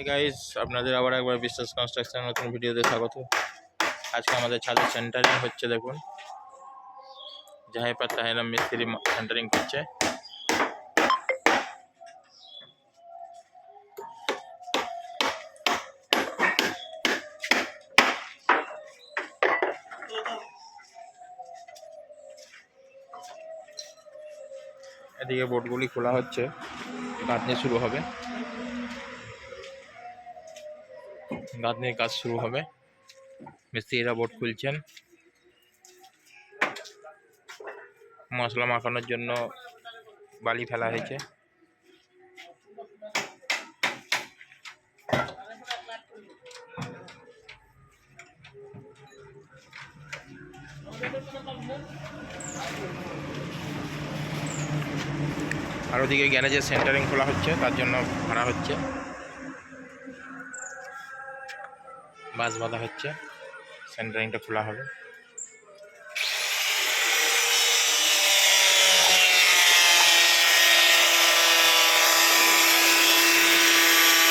Guys, আপনাদের আবার একবার বিশ্বাস কনস্ট্রাকশন নতুন ভিডিওতে স্বাগত। আজকে আমাদের ছাদের সেন্টারিং হচ্ছে। দেখুন, জাহেপার তাহেরাম মিস্ত্রি সেন্টারিং করছে। এদিকে বোর্ডগুলি খোলা হচ্ছে, গাঁথনি শুরু হবে। গাঁথনির কাজ শুরু হবে, মিস্ত্রিরা বোর্ড খুলছেন। মশলা মাখানোর জন্য বালি ফেলা হয়েছে। আর ওদিকে গ্যারেজের সেন্টারিং খোলা হচ্ছে, তার জন্য ভাড়া হচ্ছে, বাঁশ বাঁধা হচ্ছে, সেন্টারিংটা খোলা হবে।